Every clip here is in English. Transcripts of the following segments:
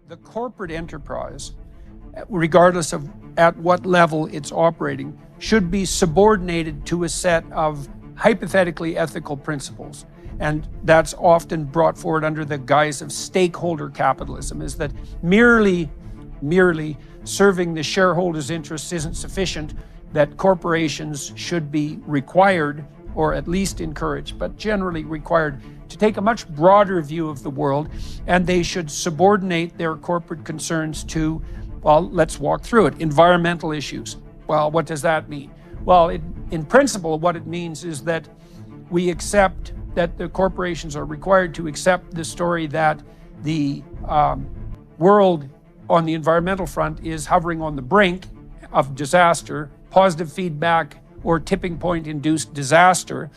the corporate enterprise, regardless of at what level it's operating, should be subordinated to a set of hypothetically ethical principles. And that's often brought forward under the guise of stakeholder capitalism, is that merely serving the shareholders' interests isn't sufficient, that corporations should be required, or at least encouraged, but generally required, to take a much broader view of the world, and they should subordinate their corporate concerns to, well, let's walk through it, environmental issues. Well, what does that mean? Well, in principle, what it means is that we accept that the corporations are required to accept the story that the world on the environmental front is hovering on the brink of disaster, positive feedback or tipping point induced disaster,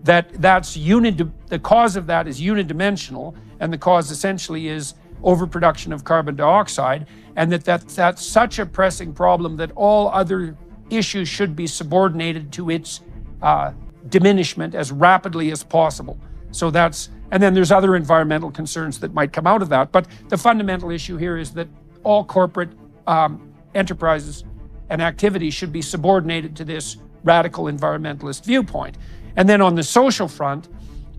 the cause of that is unidimensional, and the cause essentially is overproduction of carbon dioxide, and that's such a pressing problem that all other issues should be subordinated to its diminishment as rapidly as possible. And then there's other environmental concerns that might come out of that. But the fundamental issue here is that all corporate enterprises and activities should be subordinated to this radical environmentalist viewpoint. And then on the social front,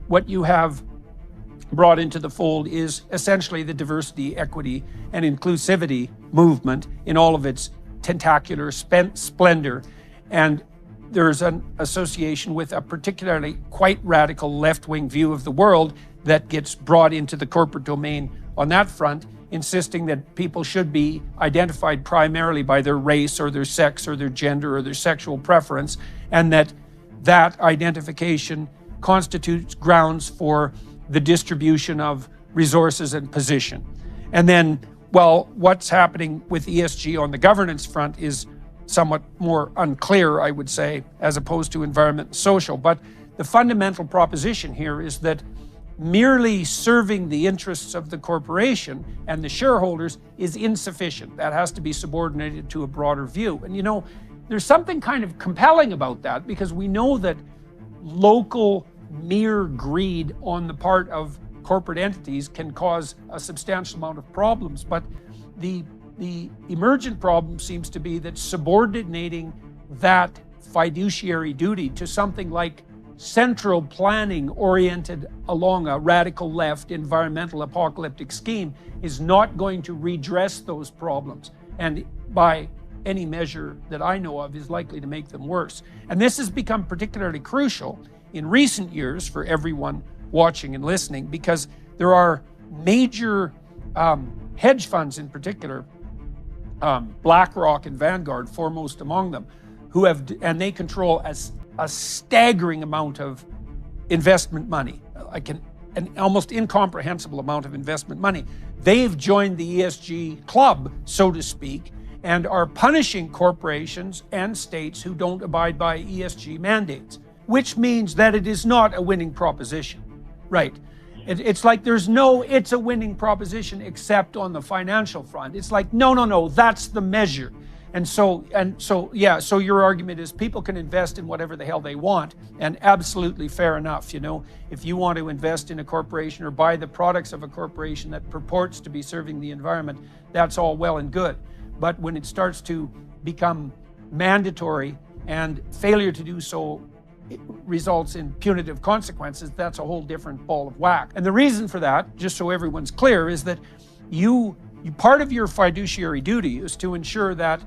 what you have brought into the fold is essentially the diversity, equity, and inclusivity movement in all of its tentacular splendor. And there's an association with a particularly quite radical left-wing view of the world that gets brought into the corporate domain on that front, insisting that people should be identified primarily by their race or their sex or their gender or their sexual preference, and that identification constitutes grounds for the distribution of resources and position. And then, well, what's happening with ESG on the governance front is somewhat more unclear, I would say, as opposed to environment and social. But the fundamental proposition here is that merely serving the interests of the corporation and the shareholders is insufficient. That has to be subordinated to a broader view. And there's something kind of compelling about that, because we know that local mere greed on the part of corporate entities can cause a substantial amount of problems. But the emergent problem seems to be that subordinating that fiduciary duty to something like central planning oriented along a radical left environmental apocalyptic scheme is not going to redress those problems, and by any measure that I know of is likely to make them worse. And this has become particularly crucial in recent years for everyone watching and listening, because there are major hedge funds in particular, BlackRock and Vanguard foremost among them, and they control a staggering amount of investment money, an almost incomprehensible amount of investment money. They've joined the ESG club, so to speak, and are punishing corporations and states who don't abide by ESG mandates, which means that it is not a winning proposition, right? It's like it's a winning proposition except on the financial front. It's like, no, that's the measure. And so your argument is people can invest in whatever the hell they want, and absolutely fair enough. If you want to invest in a corporation or buy the products of a corporation that purports to be serving the environment, that's all well and good. But when it starts to become mandatory and failure to do so it results in punitive consequences, that's a whole different ball of wax. And the reason for that, just so everyone's clear, is that part of your fiduciary duty is to ensure that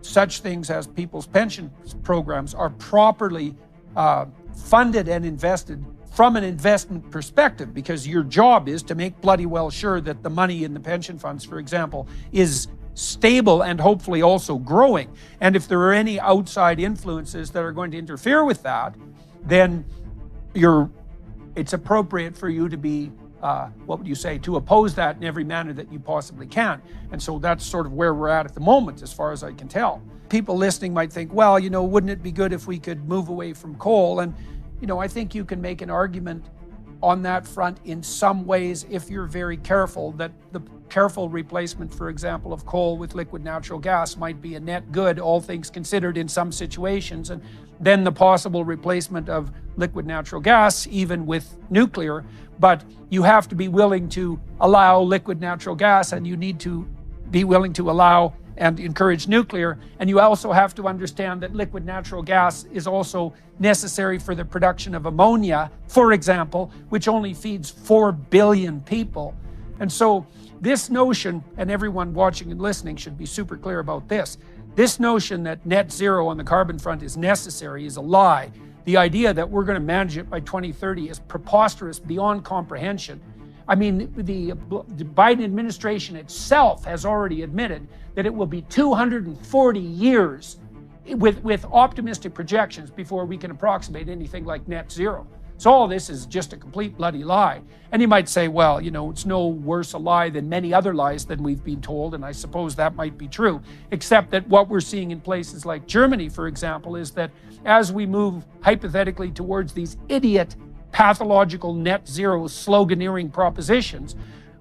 such things as people's pension programs are properly funded and invested from an investment perspective, because your job is to make bloody well sure that the money in the pension funds, for example, is stable and hopefully also growing. And if there are any outside influences that are going to interfere with that, then it's appropriate for you to be, to oppose that in every manner that you possibly can. And so that's sort of where we're at the moment, as far as I can tell. People listening might think, well, wouldn't it be good if we could move away from coal? And, I think you can make an argument on that front in some ways if you're very careful that the careful replacement, for example, of coal with liquid natural gas might be a net good, all things considered, in some situations. And then the possible replacement of liquid natural gas, even with nuclear. But you have to be willing to allow liquid natural gas, and you need to be willing to allow and encourage nuclear. And you also have to understand that liquid natural gas is also necessary for the production of ammonia, for example, which only feeds 4 billion people. And so this notion, and everyone watching and listening should be super clear about this, this notion that net zero on the carbon front is necessary is a lie. The idea that we're going to manage it by 2030 is preposterous beyond comprehension. I mean, the Biden administration itself has already admitted that it will be 240 years with optimistic projections before we can approximate anything like net zero. So all this is just a complete bloody lie. And you might say, well, you know, it's no worse a lie than many other lies than we've been told, and I suppose that might be true, except that what we're seeing in places like Germany, for example, is that as we move hypothetically towards these idiot pathological net zero sloganeering propositions,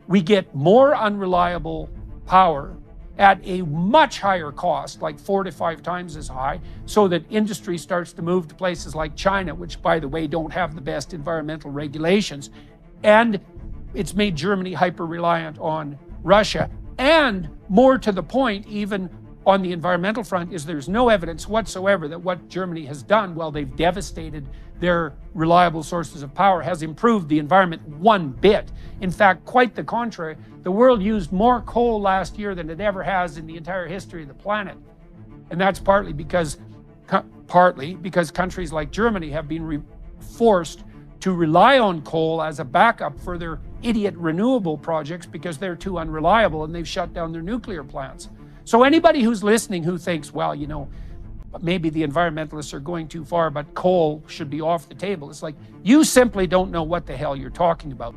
we get more unreliable power at a much higher cost, like 4 to 5 times as high, so that industry starts to move to places like China, which, by the way, don't have the best environmental regulations. And it's made Germany hyper-reliant on Russia. And more to the point, even on the environmental front, is there's no evidence whatsoever that what Germany has done while they've devastated their reliable sources of power has improved the environment one bit. In fact, quite the contrary. The world used more coal last year than it ever has in the entire history of the planet. And that's partly because countries like Germany have been forced to rely on coal as a backup for their idiot renewable projects because they're too unreliable, and they've shut down their nuclear plants. So anybody who's listening who thinks, well, you know, maybe the environmentalists are going too far, but coal should be off the table, it's like, you simply don't know what the hell you're talking about.